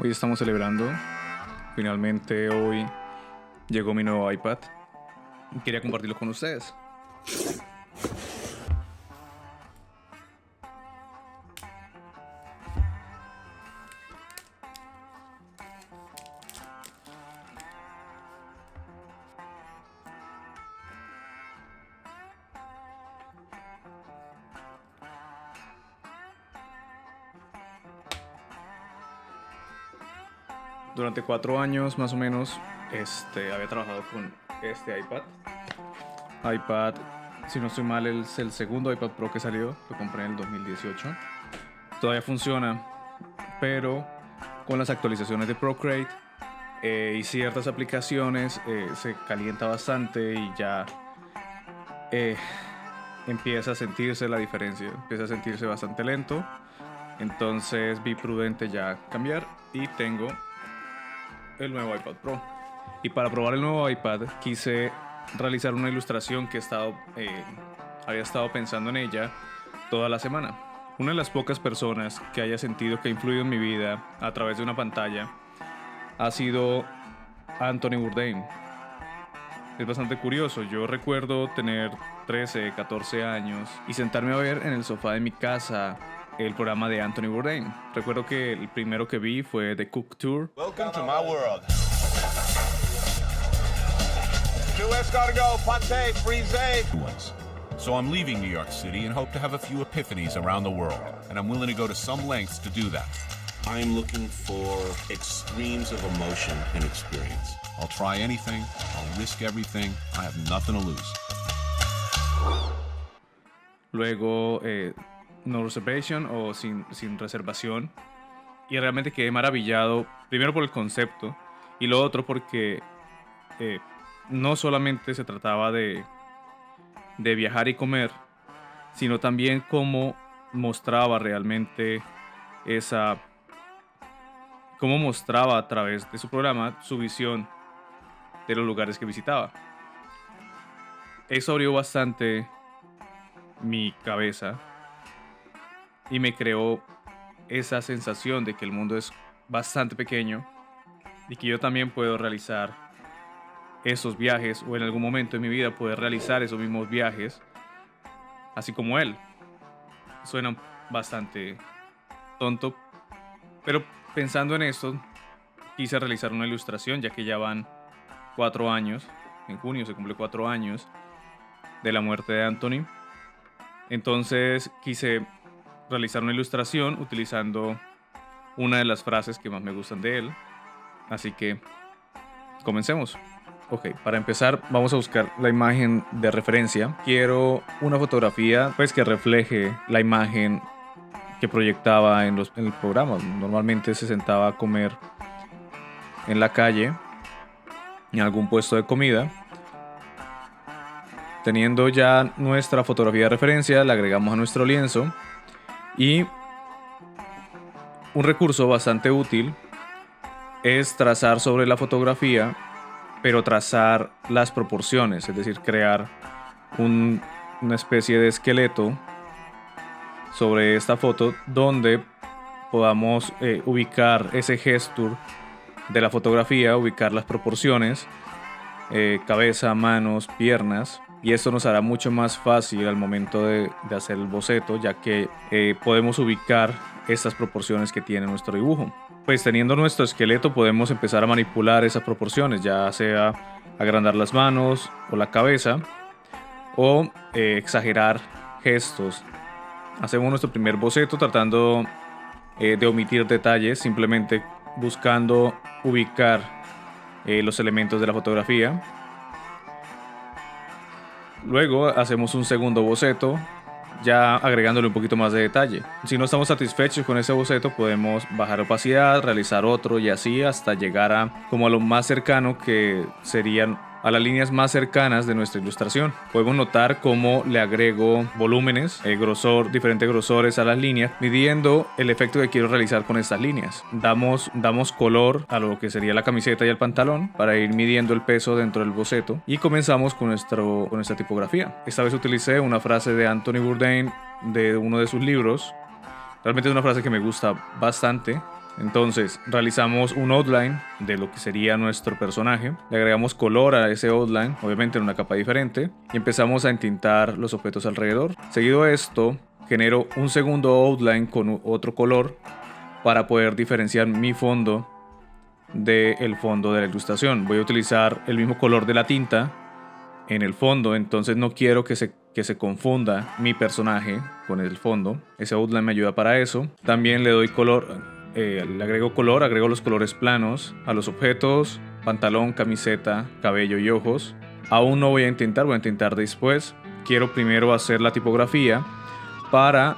Hoy estamos celebrando. Finalmente hoy llegó mi nuevo iPad. Quería compartirlo con ustedes. Durante 4 años más o menos había trabajado con este iPad, si no estoy mal, es el segundo iPad Pro que salió. Lo compré en el 2018. Todavía funciona, pero con las actualizaciones de Procreate y ciertas aplicaciones se calienta bastante y ya empieza a sentirse la diferencia. Empieza a sentirse bastante lento. Entonces vi prudente ya cambiar y tengo el nuevo iPad Pro. Y para probar el nuevo iPad quise realizar una ilustración que había estado pensando en ella toda la semana. Una de las pocas personas que haya sentido que ha influido en mi vida a través de una pantalla ha sido Anthony Bourdain. Es bastante curioso. Yo recuerdo tener 13, 14 años y sentarme a ver en el sofá de mi casa el programa de Anthony Bourdain. Recuerdo que el primero que vi fue The Cook Tour. Welcome to my world. 2 escargot, pate, frisé. So I'm leaving New York City and hope to have a few epiphanies around the world. And I'm willing to go to some lengths to do that. I'm looking for extremes of emotion and experience. I'll try anything. I'll risk everything. I have nothing to lose. Luego No Reservation o sin reservación. Y realmente quedé maravillado, primero por el concepto y lo otro porque no solamente se trataba de viajar y comer, sino también cómo mostraba realmente cómo mostraba a través de su programa su visión de los lugares que visitaba. Eso abrió bastante mi cabeza y me creó esa sensación de que el mundo es bastante pequeño y que yo también puedo realizar esos viajes, o en algún momento de mi vida poder realizar esos mismos viajes así como él. Suena bastante tonto, pero pensando en esto quise realizar una ilustración, ya que ya van 4 años. En junio se cumple 4 años de la muerte de Anthony. Entonces quise realizar una ilustración utilizando una de las frases que más me gustan de él. Así que comencemos. Ok, para empezar vamos a buscar la imagen de referencia. Quiero una fotografía pues que refleje la imagen que proyectaba en el programa. Normalmente se sentaba a comer en la calle, en algún puesto de comida. Teniendo ya nuestra fotografía de referencia, la agregamos a nuestro lienzo. Y un recurso bastante útil es trazar sobre la fotografía, pero trazar las proporciones, es decir, crear una especie de esqueleto sobre esta foto donde podamos ubicar ese gesture de la fotografía, ubicar las proporciones, cabeza, manos, piernas. Y esto nos hará mucho más fácil al momento de hacer el boceto, ya que podemos ubicar estas proporciones que tiene nuestro dibujo. Pues teniendo nuestro esqueleto podemos empezar a manipular esas proporciones, ya sea agrandar las manos o la cabeza o exagerar gestos. Hacemos nuestro primer boceto tratando de omitir detalles, simplemente buscando ubicar los elementos de la fotografía. Luego hacemos un segundo boceto, ya agregándole un poquito más de detalle. Si no estamos satisfechos con ese boceto, podemos bajar opacidad, realizar otro y así hasta llegar a lo más cercano, que serían a las líneas más cercanas de nuestra ilustración. Podemos notar cómo le agrego volúmenes, diferentes grosores a las líneas, midiendo el efecto que quiero realizar con estas líneas. Damos color a lo que sería la camiseta y el pantalón para ir midiendo el peso dentro del boceto, y comenzamos con nuestra tipografía. Esta vez utilicé una frase de Anthony Bourdain de uno de sus libros. Realmente es una frase que me gusta bastante. Entonces realizamos un outline de lo que sería nuestro personaje, le agregamos color a ese outline, obviamente en una capa diferente, y empezamos a entintar los objetos alrededor. Seguido de esto, genero un segundo outline con otro color para poder diferenciar mi fondo del fondo de la ilustración. Voy a utilizar el mismo color de la tinta en el fondo, entonces no quiero que se confunda mi personaje con el fondo. Ese outline me ayuda para eso. También le doy color. Le agrego color, agrego los colores planos a los objetos, pantalón, camiseta, cabello y ojos. Aún no voy a intentar después. Quiero primero hacer la tipografía para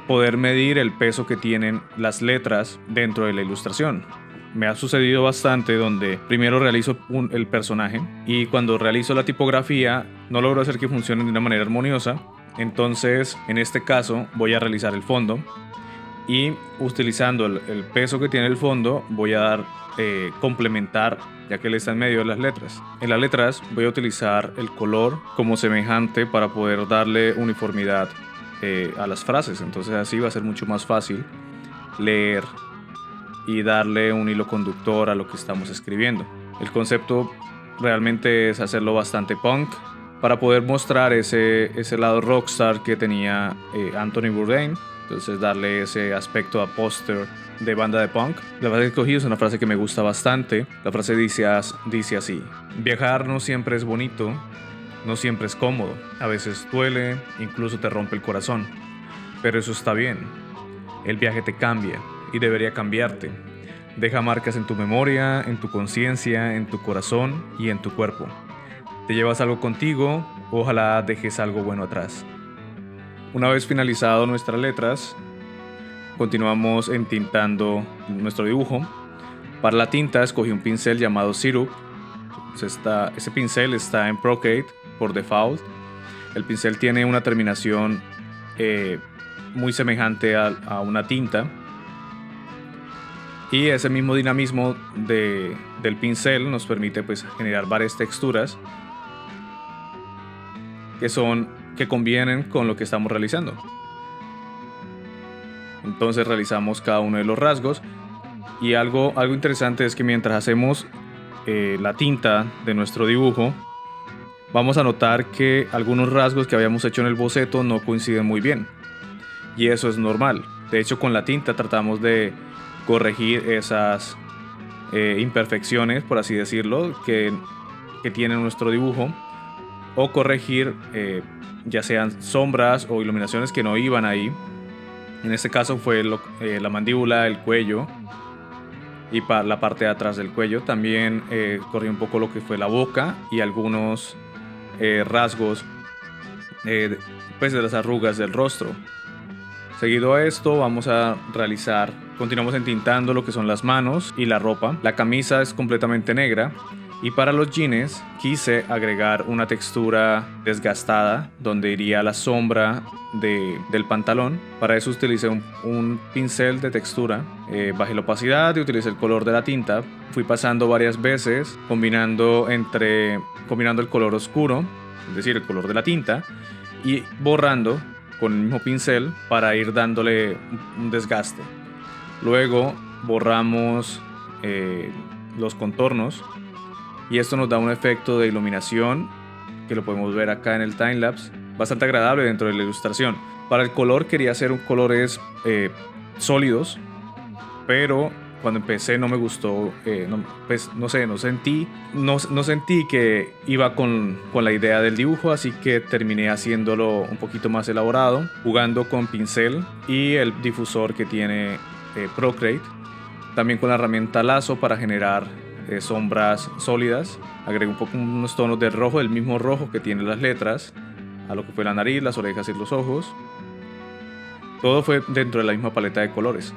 poder medir el peso que tienen las letras dentro de la ilustración. Me ha sucedido bastante donde primero realizo el personaje y cuando realizo la tipografía no logro hacer que funcione de una manera armoniosa. Entonces, en este caso, voy a realizar el fondo. Y utilizando el peso que tiene el fondo voy a complementar, ya que él está en medio de las letras. En las letras voy a utilizar el color como semejante para poder darle uniformidad a las frases. Entonces así va a ser mucho más fácil leer y darle un hilo conductor a lo que estamos escribiendo. El concepto realmente es hacerlo bastante punk para poder mostrar ese lado rockstar que tenía Anthony Bourdain. Entonces darle ese aspecto a póster de banda de punk. La frase que escogí es una frase que me gusta bastante. La frase dice así: viajar no siempre es bonito, no siempre es cómodo. A veces duele, incluso te rompe el corazón. Pero eso está bien. El viaje te cambia y debería cambiarte. Deja marcas en tu memoria, en tu conciencia, en tu corazón y en tu cuerpo. Te llevas algo contigo, ojalá dejes algo bueno atrás. Una vez finalizado nuestras letras, continuamos entintando nuestro dibujo. Para la tinta escogí un pincel llamado Syrup. Ese pincel está en Procreate por default. El pincel tiene una terminación muy semejante a una tinta. Y ese mismo dinamismo del pincel nos permite pues generar varias texturas que convienen con lo que estamos realizando. Entonces realizamos cada uno de los rasgos, y algo interesante es que mientras hacemos la tinta de nuestro dibujo, vamos a notar que algunos rasgos que habíamos hecho en el boceto no coinciden muy bien, y eso es normal. De hecho, con la tinta tratamos de corregir esas imperfecciones, por así decirlo, que tiene nuestro dibujo, o corregir ya sean sombras o iluminaciones que no iban ahí. En este caso fue la mandíbula, el cuello y la parte de atrás del cuello. También corrí un poco lo que fue la boca y algunos rasgos pues de las arrugas del rostro. Seguido a esto continuamos entintando lo que son las manos y la ropa. La camisa es completamente negra. Y para los jeans quise agregar una textura desgastada donde iría la sombra del pantalón. Para eso utilicé un pincel de textura. Bajé la opacidad y utilicé el color de la tinta. Fui pasando varias veces combinando el color oscuro, es decir, el color de la tinta, y borrando con el mismo pincel para ir dándole un desgaste. Luego borramos los contornos. Y esto nos da un efecto de iluminación que lo podemos ver acá en el timelapse, bastante agradable dentro de la ilustración. Para el color quería hacer colores sólidos, pero cuando empecé no me gustó, no sentí que iba con la idea del dibujo, así que terminé haciéndolo un poquito más elaborado, jugando con pincel y el difusor que tiene Procreate, también con la herramienta lazo para generar sombras sólidas. Agregué unos tonos de rojo, el mismo rojo que tiene las letras, a lo que fue la nariz, las orejas y los ojos. Todo fue dentro de la misma paleta de colores.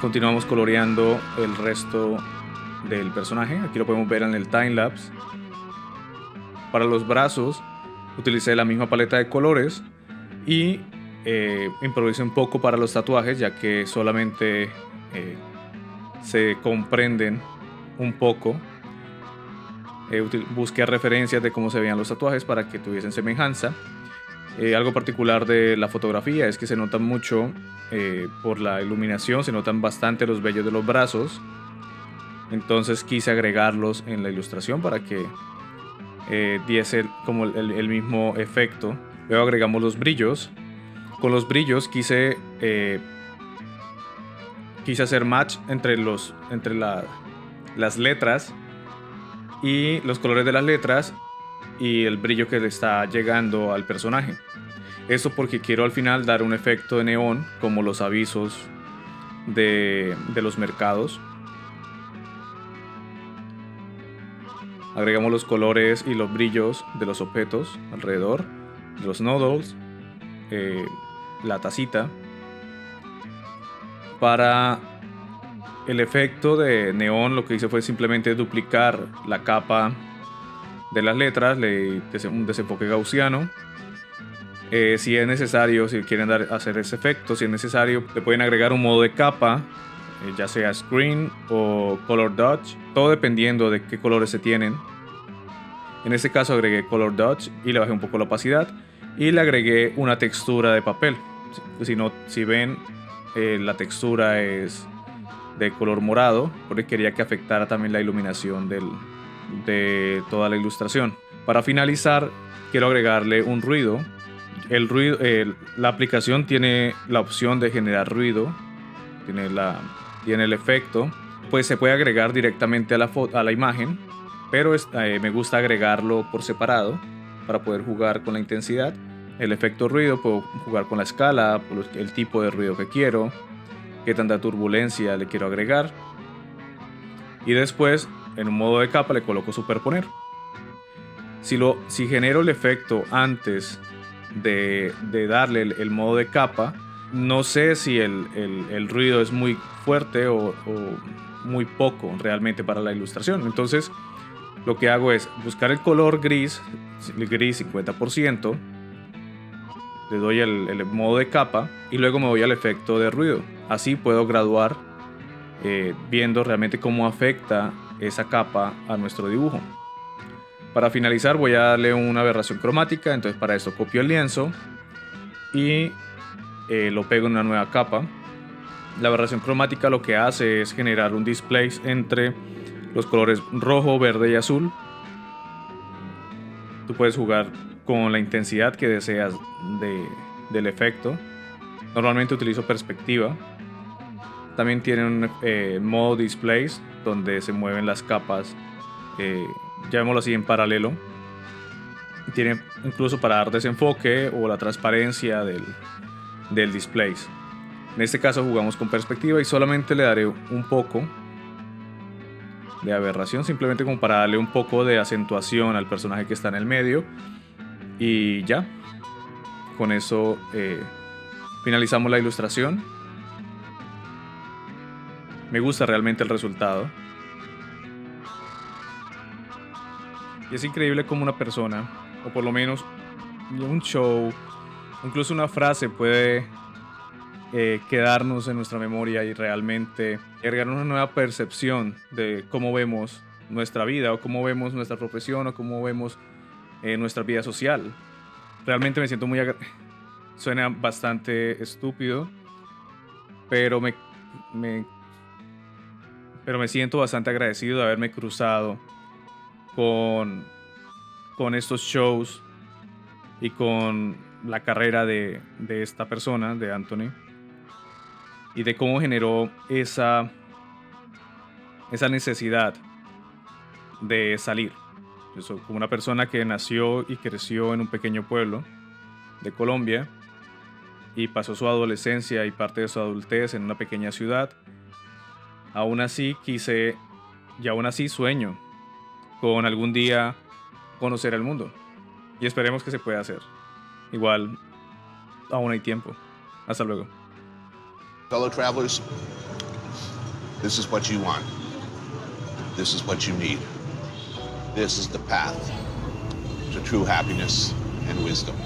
continuamos coloreando el resto del personaje. Aquí lo podemos ver en el timelapse. Para los brazos utilicé la misma paleta de colores y improvisé un poco para los tatuajes, ya que solamente se comprenden un poco. Busqué referencias de cómo se veían los tatuajes para que tuviesen semejanza. Algo particular de la fotografía es que se nota mucho por la iluminación, se notan bastante los vellos de los brazos. Entonces quise agregarlos en la ilustración para que diese como el mismo efecto. Luego agregamos los brillos. Con los brillos quise hacer match entre las letras y los colores de las letras y el brillo que le está llegando al personaje. Esto porque quiero al final dar un efecto de neón, como los avisos de los mercados. Agregamos los colores y los brillos de los objetos alrededor, de los noodles, la tacita. Para el efecto de neón, lo que hice fue simplemente duplicar la capa de las letras, le hice un desenfoque gaussiano. Si es necesario, si quieren hacer ese efecto, si es necesario, le pueden agregar un modo de capa, ya sea screen o color dodge, todo dependiendo de qué colores se tienen. En este caso agregué color dodge y le bajé un poco la opacidad y le agregué una textura de papel. Si ven, la textura es de color morado, porque quería que afectara también la iluminación de toda la ilustración. Para finalizar, quiero agregarle un ruido. La aplicación tiene la opción de generar ruido, tiene el efecto, pues se puede agregar directamente a la imagen, pero me gusta agregarlo por separado para poder jugar con la intensidad. El efecto ruido, puedo jugar con la escala, el tipo de ruido que quiero, qué tanta turbulencia le quiero agregar, y después en un modo de capa le coloco superponer. Si genero el efecto antes de darle el modo de capa, no sé si el ruido es muy fuerte o muy poco realmente para la ilustración. Entonces lo que hago es buscar el color gris 50%, le doy el modo de capa y luego me voy al efecto de ruido. Así puedo graduar viendo realmente cómo afecta esa capa a nuestro dibujo. Para finalizar voy a darle una aberración cromática. Entonces para esto copio el lienzo y lo pego en una nueva capa. La aberración cromática lo que hace es generar un displace entre los colores rojo, verde y azul. Tú puedes jugar con la intensidad que deseas del efecto. Normalmente utilizo perspectiva. También tiene un modo displace donde se mueven las capas, llamémoslo así, en paralelo. Tiene incluso para dar desenfoque o la transparencia del displace. En este caso jugamos con perspectiva y solamente le daré un poco de aberración, simplemente como para darle un poco de acentuación al personaje que está en el medio. Y ya, con eso finalizamos la ilustración. Me gusta realmente el resultado. Y es increíble cómo una persona, o por lo menos un show, incluso una frase puede quedarnos en nuestra memoria y realmente agregar una nueva percepción de cómo vemos nuestra vida, o cómo vemos nuestra profesión, o cómo vemos nuestra vida social. Realmente me siento suena bastante estúpido, pero me siento bastante agradecido de haberme cruzado con estos shows y con la carrera de esta persona, de Anthony, y de cómo generó esa necesidad de salir. Yo soy como una persona que nació y creció en un pequeño pueblo de Colombia y pasó su adolescencia y parte de su adultez en una pequeña ciudad. Aún así quise, y aún así sueño con algún día conocer el mundo, y esperemos que se pueda hacer. Igual aún hay tiempo. Hasta luego. Fellow travelers, This is what you want. This is what you need. This is the path to true happiness and wisdom.